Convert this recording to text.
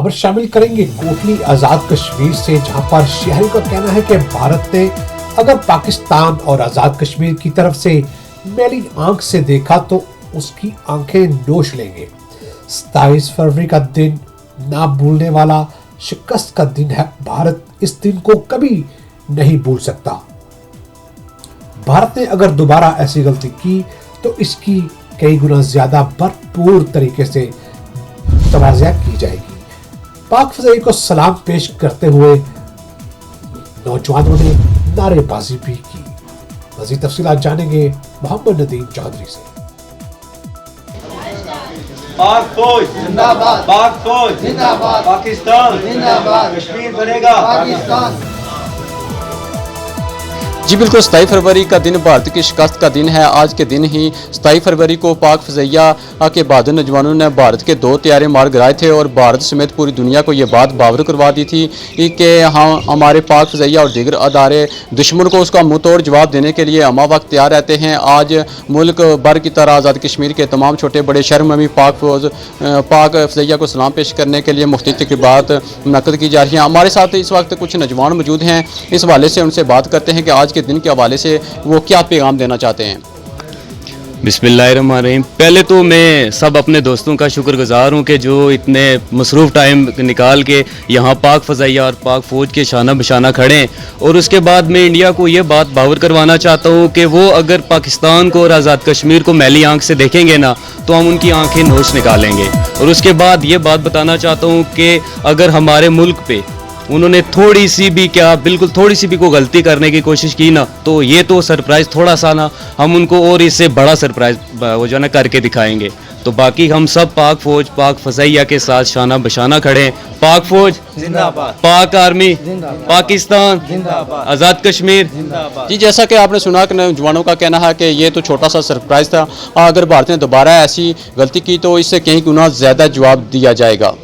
खबर शामिल करेंगे कोटली आजाद कश्मीर से, जहां पर शहरी का कहना है कि भारत ने अगर पाकिस्तान और आजाद कश्मीर की तरफ से मैली आंख से देखा तो उसकी आंखें नोच लेंगे। 27 फरवरी का दिन ना भूलने वाला शिकस्त का दिन है। भारत इस दिन को कभी नहीं भूल सकता। भारत ने अगर दोबारा ऐसी गलती की तो इसकी कई गुना ज्यादा भरपूर तरीके से तवाज़िया की जाएगी। पाक फज़ाई को सलाम पेश करते हुए नौजवानों ने नारेबाजी भी की। मज़ीद तफसीलात जानेंगे मोहम्मद नदीम चौधरी से। पाक फौज जिंदाबाद, पाक फौज जिंदाबाद, पाकिस्तान जिंदाबाद, कश्मीर बनेगा पाकिस्तान। जी बिल्कुल, 27 फरवरी का दिन भारत की शिकस्त का दिन है। आज के दिन ही 27 फरवरी को पाक फज़ैया के बहादुर नौजवानों ने भारत के 2 त्यारे मार गिराए थे और भारत समेत पूरी दुनिया को ये बात बावर करवा दी थी कि हमारे पाक फज़ैया और दीगर अदारे दुश्मन को उसका मुँह तोड़ जवाब देने के लिए हमा वक्त तैयार रहते हैं। आज मुल्क भर की तरह आज़ाद कश्मीर के तमाम छोटे बड़े शहरों में भी पाक फज़ैया को सलाम पेश करने के लिए मुख्तलिफ तक़रीबात मुनक़्क़द की जा रही हैं। हमारे साथ इस वक्त कुछ नौजवान मौजूद हैं, इस हवाले से उनसे बात करते हैं कि आज के दिन के हवाले से वो क्या पैगाम देना चाहते हैं। बिस्मिल्लाहिर्रहमानिर्रहीम। पहले तो मैं सब अपने दोस्तों का शुक्रगुजार हूँ कि जो इतने मसरूफ़ टाइम निकाल के यहाँ पाक फज़ैया और पाक फ़ौज के शाना बशाना खड़े हैं। और उसके बाद मैं इंडिया को ये बात बावर करवाना चाहता हूँ कि वो अगर पाकिस्तान को और आज़ाद कश्मीर को मैली आंख से देखेंगे ना तो हम उनकी आंखें नोच निकालेंगे। और उसके बाद ये बात बताना चाहता हूँ कि अगर हमारे मुल्क पे उन्होंने थोड़ी सी भी बिल्कुल थोड़ी सी भी कोई गलती करने की कोशिश की ना तो ये तो सरप्राइज़ थोड़ा सा ना, हम उनको और इससे बड़ा सरप्राइज़ वो जो ना करके दिखाएंगे। तो बाकी हम सब पाक फ़ौज पाक फज़ैया के साथ शाना बशाना खड़े हैं। पाक फ़ौज जिंदाबाद, पाक आर्मी पाकिस्तान जिंदाबाद, आज़ाद कश्मीर जिंदाबाद। जी जैसा कि आपने सुना कि नौजवानों का कहना है कि ये तो छोटा सा सरप्राइज़ था, अगर भारत ने दोबारा ऐसी गलती की तो इससे कहीं गुना ज़्यादा जवाब दिया जाएगा।